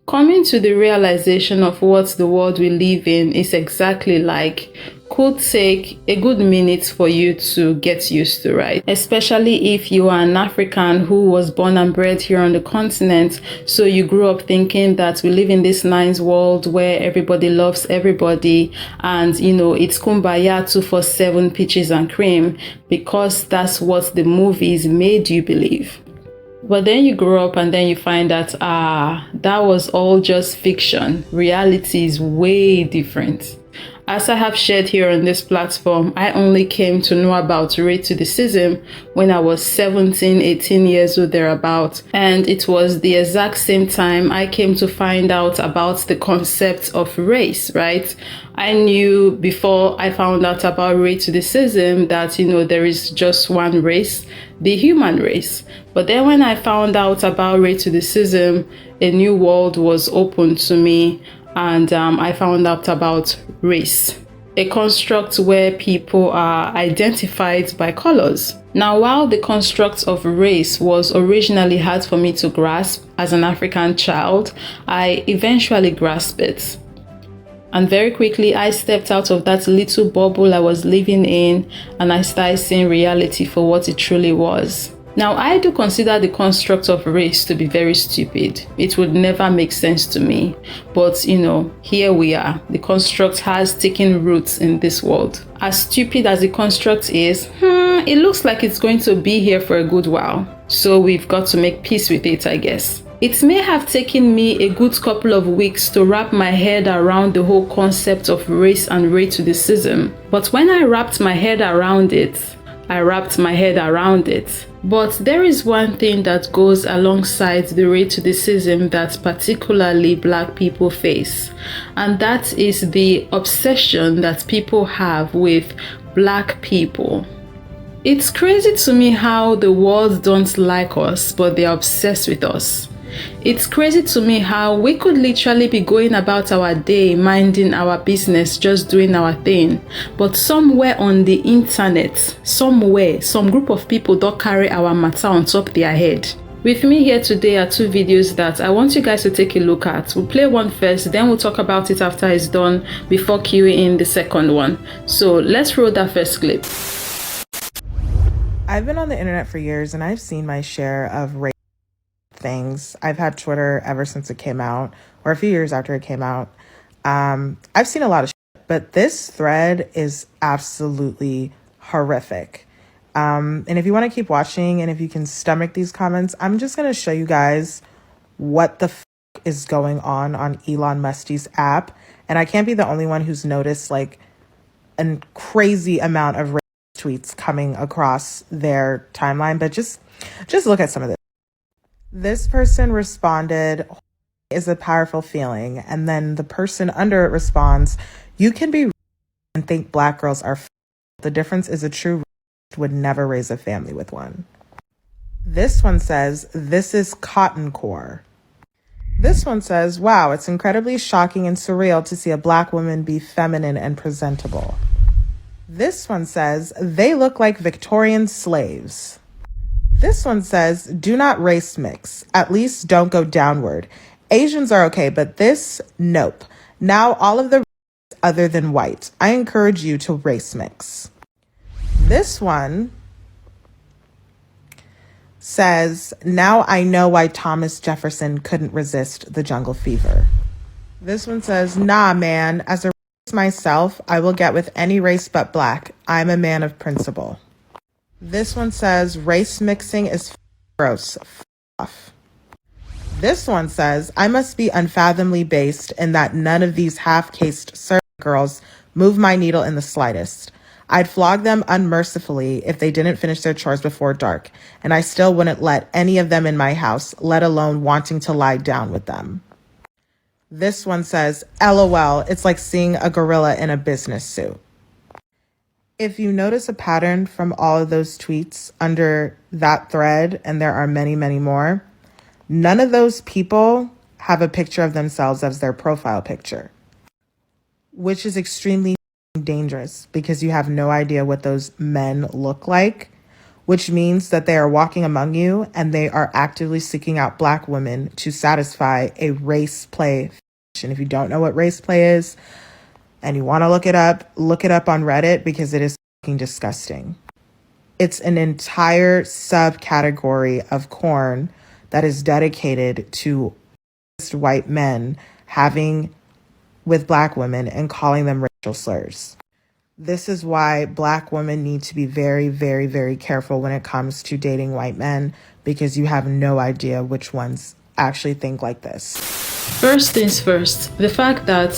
Coming to the realization of what the world we live in is exactly like could take a good minute for you to get used to, right? Especially if you are an African who was born and bred here on the continent. So you grew up thinking that we live in this nice world where everybody loves everybody and, it's kumbaya 247 peaches and cream because that's what the movies made you believe. But then you grow up and then you find that, that was all just fiction. Reality is way different. As I have shared here on this platform, I only came to know about racism when I was 17, 18 years old thereabout. And it was the exact same time I came to find out about the concept of race, right? I knew before I found out about racism that, there is just one race, the human race. But then when I found out about racism, a new world was opened to me, and I found out about race, a construct where people are identified by colors. Now, while the construct of race was originally hard for me to grasp as an African child, I eventually grasped it. And very quickly, I stepped out of that little bubble I was living in and I started seeing reality for what it truly was. Now, I do consider the construct of race to be very stupid. It would never make sense to me. But, here we are. The construct has taken roots in this world. As stupid as the construct is, it looks like it's going to be here for a good while. So we've got to make peace with it, I guess. It may have taken me a good couple of weeks to wrap my head around the whole concept of race and racism. But when I wrapped my head around it, But there is one thing that goes alongside the racism that particularly Black people face, and that is the obsession that people have with Black people. It's crazy to me how the world don't like us, but they're obsessed with us. It's crazy to me how we could literally be going about our day, minding our business, just doing our thing. But somewhere on the internet, some group of people don't carry our matter on top their head. With me here today are two videos that I want you guys to take a look at. We'll play one first, then we'll talk about it after it's done before queuing in the second one. So let's roll that first clip. I've been on the internet for years and I've seen my share of race things. I've had Twitter ever since it came out, or a few years after it came out. I've seen a lot of shit, but this thread is absolutely horrific. And if you want to keep watching and if you can stomach these comments, I'm just going to show you guys what the is going on Elon Musk's app. And I can't be the only one who's noticed like a crazy amount of tweets coming across their timeline, but just look at some of this. This person responded, is a powerful feeling. And then the person under it responds, you can be and think Black girls are the difference is a true would never raise a family with one. This one says, this is cotton core. This one says, wow, it's incredibly shocking and surreal to see a Black woman be feminine and presentable. This one says, they look like Victorian slaves. This one says, do not race mix. At least don't go downward. Asians are okay, but this, nope. Now all of the other than white. I encourage you to race mix. This one says, now I know why Thomas Jefferson couldn't resist the jungle fever. This one says, nah, man, as a race myself, I will get with any race but Black. I'm a man of principle. This one says, race mixing is gross. Off. This one says, I must be unfathomably based in that none of these half-caste servant girls move my needle in the slightest. I'd flog them unmercifully if they didn't finish their chores before dark, and I still wouldn't let any of them in my house, let alone wanting to lie down with them. This one says, LOL, it's like seeing a gorilla in a business suit. If you notice a pattern from all of those tweets under that thread, and there are many, many more, none of those people have a picture of themselves as their profile picture, which is extremely dangerous because you have no idea what those men look like which means that they are walking among you and they are actively seeking out Black women to satisfy a race play. And if you don't know what race play is and you want to look it up on Reddit because it is fucking disgusting. It's an entire subcategory of porn that is dedicated to white men having with Black women and calling them racial slurs. This is why Black women need to be very, very, very careful when it comes to dating white men, because you have no idea which ones actually think like this. First things first, the fact that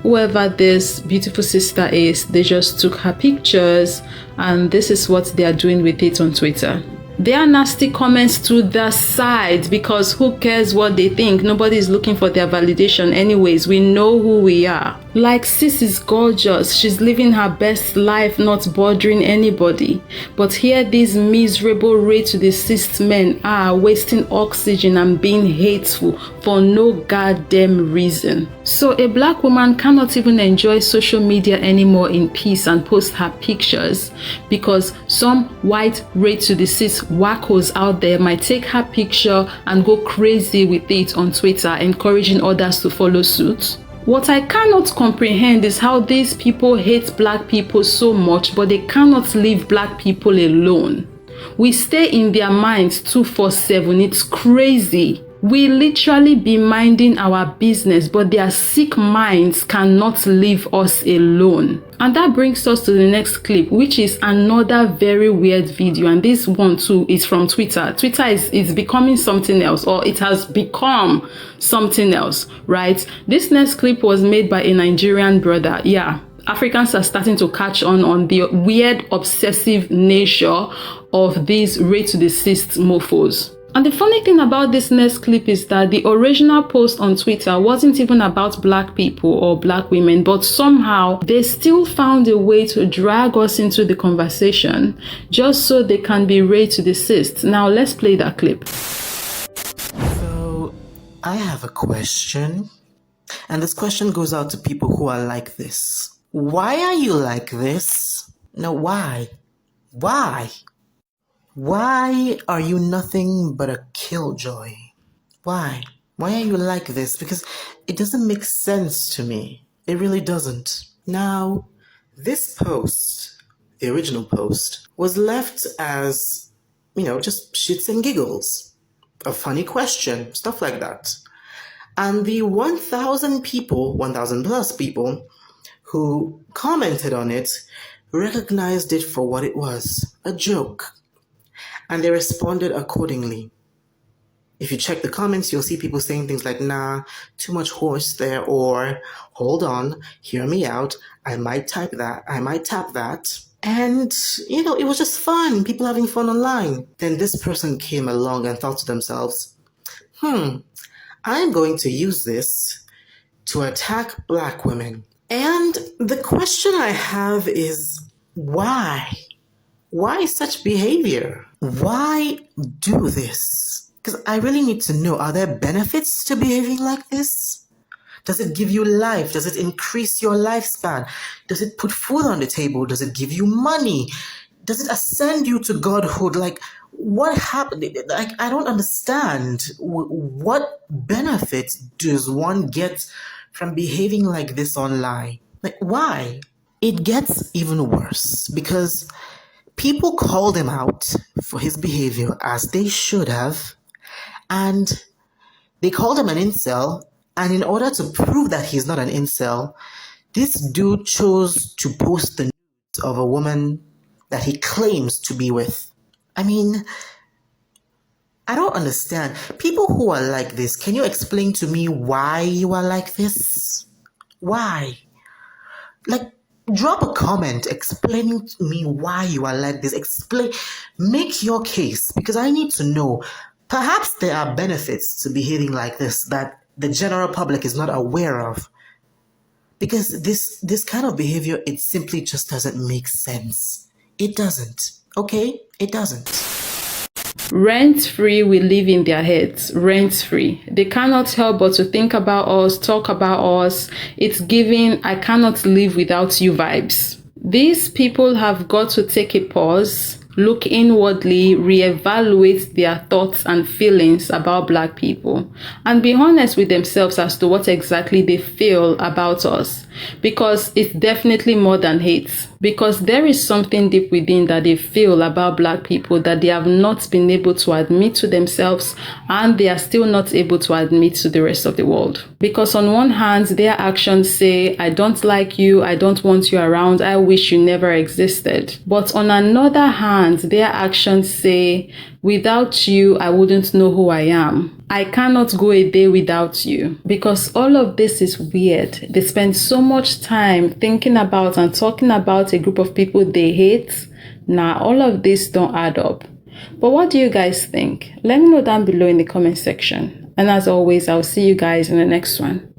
whoever this beautiful sister is, they just took her pictures and this is what they are doing with it on Twitter. There are nasty comments to the side because who cares what they think? Nobody is looking for their validation anyways. We know who we are. Like, sis is gorgeous. She's living her best life, not bothering anybody. But here these miserable rate to the cis men are wasting oxygen and being hateful for no goddamn reason. So a Black woman cannot even enjoy social media anymore in peace and post her pictures because some white rate to the cis wackos out there might take her picture and go crazy with it on Twitter, encouraging others to follow suit. What I cannot comprehend is how these people hate Black people so much, but they cannot leave Black people alone. We stay in their minds 24/7. It's crazy. We literally be minding our business, but their sick minds cannot leave us alone. And that brings us to the next clip, which is another very weird video. And this one too is from Twitter. Twitter is becoming something else, or it has become something else, right? This next clip was made by a Nigerian brother. Yeah, Africans are starting to catch on the weird, obsessive nature of these rate to the cis mofos. And the funny thing about this next clip is that the original post on Twitter wasn't even about Black people or Black women, but somehow they still found a way to drag us into the conversation just so they can be rated to the cis. Now let's play that clip. So I have a question, and this question goes out to people who are like this. Why are you like this? No, why? Why? Why are you nothing but a killjoy? Why? Why are you like this? Because it doesn't make sense to me. It really doesn't. Now, this post, the original post, was left as, just shits and giggles. A funny question, stuff like that. And the 1,000 plus people who commented on it recognized it for what it was, a joke. And they responded accordingly. If you check the comments, you'll see people saying things like, nah, too much horse there, or hold on, hear me out, I might tap that. And, it was just fun, people having fun online. Then this person came along and thought to themselves, I'm going to use this to attack Black women. And the question I have is, why? Why such behavior? Why do this? Because I really need to know, are there benefits to behaving like this? Does it give you life? Does it increase your lifespan? Does it put food on the table? Does it give you money? Does it ascend you to godhood? Like, what happened? Like, I don't understand. What benefit does one get from behaving like this online? Like, why? It gets even worse because people called him out for his behavior, as they should have, and they called him an incel. And in order to prove that he's not an incel, this dude chose to post the nudes of a woman that he claims to be with. I mean, I don't understand. People who are like this, can you explain to me why you are like this? Why? Like, drop a comment explaining to me why you are like this. Make your case, because I need to know. Perhaps there are benefits to behaving like this that the general public is not aware of. Because this kind of behavior, it simply just doesn't make sense. It doesn't. Okay? It doesn't. Rent-free, we live in their heads. Rent-free. They cannot help but to think about us, talk about us. It's giving I cannot live without you vibes. These people have got to take a pause look inwardly, reevaluate their thoughts and feelings about Black people, and be honest with themselves as to what exactly they feel about us. Because it's definitely more than hate. Because there is something deep within that they feel about Black people that they have not been able to admit to themselves, and they are still not able to admit to the rest of the world. Because on one hand, their actions say, I don't like you, I don't want you around, I wish you never existed. But on another hand, their actions say, without you, I wouldn't know who I am. I cannot go a day without you. Because all of this is weird. They spend so much time thinking about and talking about a group of people they hate. Nah, all of this don't add up. But what do you guys think? Let me know down below in the comment section. And as always, I'll see you guys in the next one.